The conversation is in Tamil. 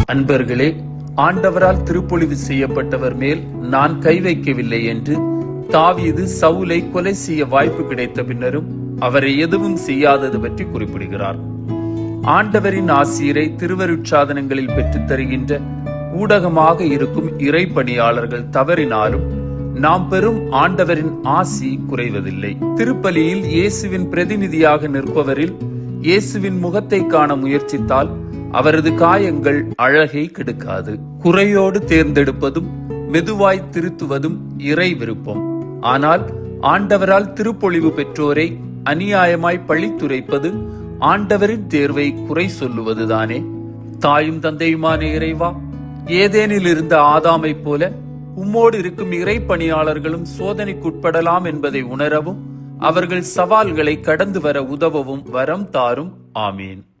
அன்பர்களே, ஆண்டவரால் திருப்பொழிவு செய்யப்பட்டவர் மேல் நான் கை வைக்கவில்லை என்று தாவீது சவுலை கொலை செய்ய வாய்ப்பு கிடைத்த பின்னரும் அவரை எதுவும் செய்யாதது பற்றி குறிப்பிடுகிறார். ஆண்டவரின் ஆசிரை திருவருட்சாதனங்களில் பெற்றுத் தருகின்ற ஊடகமாக இருக்கும் இறை பணியாளர்கள் தவறினாலும் நாம் பெறும் ஆண்டவரின் ஆசி குறைவதில்லை. திருப்பலியில் இயேசுவின் பிரதிநிதியாக நிற்பவரில் இயேசுவின் முகத்தை காண முயற்சித்தால் அவரது காயங்கள் அழகை கெடுக்காது. குறையோடு தேர்ந்தெடுப்பதும் மெதுவாய் திருத்துவதும் இறை விருப்பம். ஆனால் ஆண்டவரால் திருப்பொழிவு பெற்றோரை அநியாயமாய் பழித்துரைப்பது ஆண்டவரின் தேர்வை குறை சொல்லுவதுதானே? தாயும் தந்தையுமான இறைவா, ஏதேனில் இருந்த ஆதாமை போல உம்மோடு இருக்கும் இறை பணியாளர்களும் சோதனைக்குட்படலாம் என்பதை உணரவும் அவர்கள் சவால்களை கடந்து வர உதவவும் வரம் தாரும். ஆமீன்.